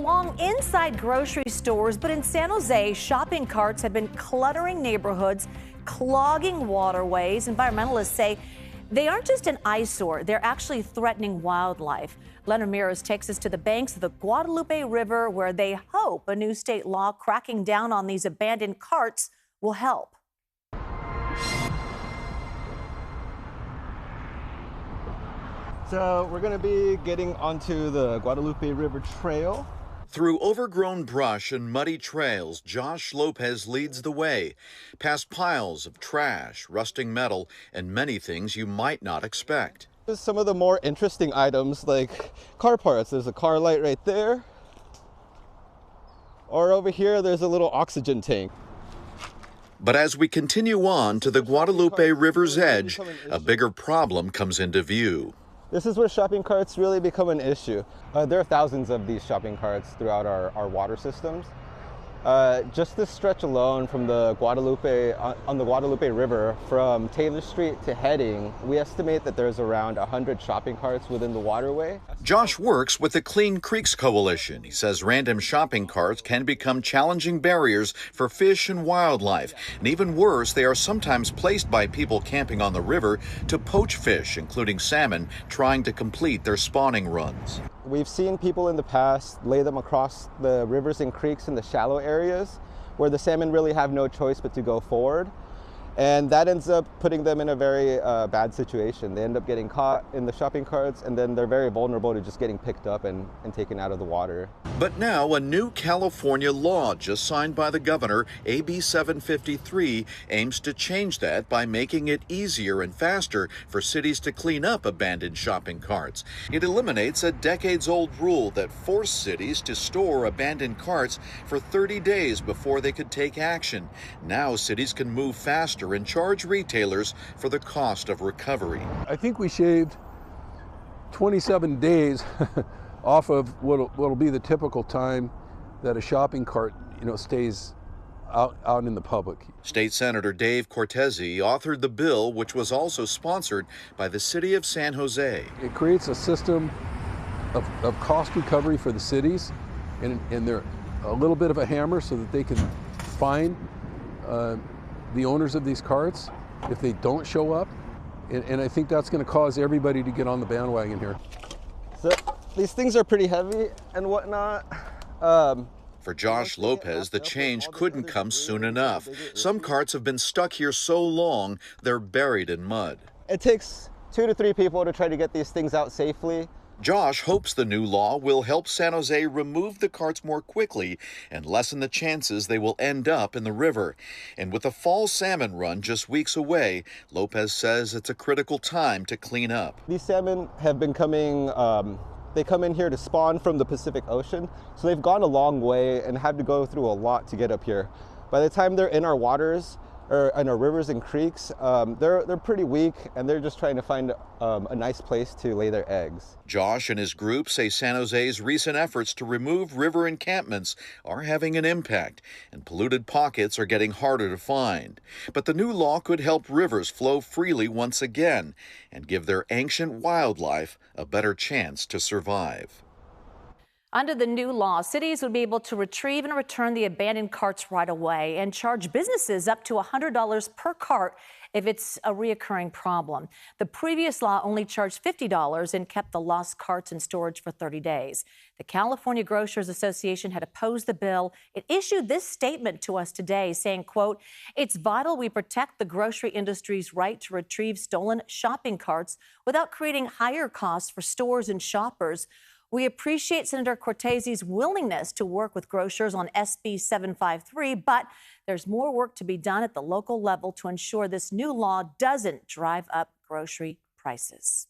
belong inside grocery stores, but in San Jose, shopping carts have been cluttering neighborhoods, clogging waterways. Environmentalists say they aren't just an eyesore, they're actually threatening wildlife. Len Ramirez takes us to the banks of the Guadalupe River, where they hope a new state law cracking down on these abandoned carts will help. So we're going to be getting onto the Guadalupe River Trail. Through overgrown brush and muddy trails, Josh Lopez leads the way, past piles of trash, rusting metal, and many things you might not expect. Some of the more interesting items, like car parts. There's a car light right there. Or over here, there's a little oxygen tank. But as we continue on to the Guadalupe River's edge, a bigger problem comes into view. This is where shopping carts really become an issue. There are thousands of these shopping carts throughout our water systems. Just this stretch alone from the Guadalupe, on the Guadalupe River, from Taylor Street to Heading, we estimate that there's around 100 shopping carts within the waterway. Josh works with the Clean Creeks Coalition. He says random shopping carts can become challenging barriers for fish and wildlife. And even worse, they are sometimes placed by people camping on the river to poach fish, including salmon, trying to complete their spawning runs. We've seen people in the past lay them across the rivers and creeks in the shallow areas where the salmon really have no choice but to go forward. And that ends up putting them in a very bad situation. They end up getting caught in the shopping carts, and then they're very vulnerable to just getting picked up and taken out of the water. But now a new California law just signed by the governor, AB 753, aims to change that by making it easier and faster for cities to clean up abandoned shopping carts. It eliminates a decades-old rule that forced cities to store abandoned carts for 30 days before they could take action. Now cities can move faster and charge retailers for the cost of recovery. I think we shaved 27 days off of what'll be the typical time that a shopping cart, stays out in the public. State Senator Dave Cortese authored the bill, which was also sponsored by the city of San Jose. It creates a system of cost recovery for the cities, and they're a little bit of a hammer so that they can fine the owners of these carts if they don't show up. And I think that's going to cause everybody to get on the bandwagon here. So these things are pretty heavy and whatnot. For Josh Lopez, the change couldn't come soon enough. Some carts have been stuck here so long, they're buried in mud. It takes 2 to 3 people to try to get these things out safely. Josh hopes the new law will help San Jose remove the carts more quickly and lessen the chances they will end up in the river. And with the fall salmon run just weeks away, Lopez says it's a critical time to clean up. These salmon have been coming, they come in here to spawn from the Pacific Ocean, so they've gone a long way and had to go through a lot to get up here. By the time they're in our waters, or in our rivers and creeks, they're pretty weak, and they're just trying to find a nice place to lay their eggs. Josh and his group say San Jose's recent efforts to remove river encampments are having an impact, and polluted pockets are getting harder to find. But the new law could help rivers flow freely once again and give their ancient wildlife a better chance to survive. Under the new law, cities would be able to retrieve and return the abandoned carts right away and charge businesses up to $100 per cart if it's a reoccurring problem. The previous law only charged $50 and kept the lost carts in storage for 30 days. The California Grocers Association had opposed the bill. It issued this statement to us today saying, quote, "It's vital we protect the grocery industry's right to retrieve stolen shopping carts without creating higher costs for stores and shoppers. We appreciate Senator Cortese's willingness to work with grocers on SB 753, but there's more work to be done at the local level to ensure this new law doesn't drive up grocery prices."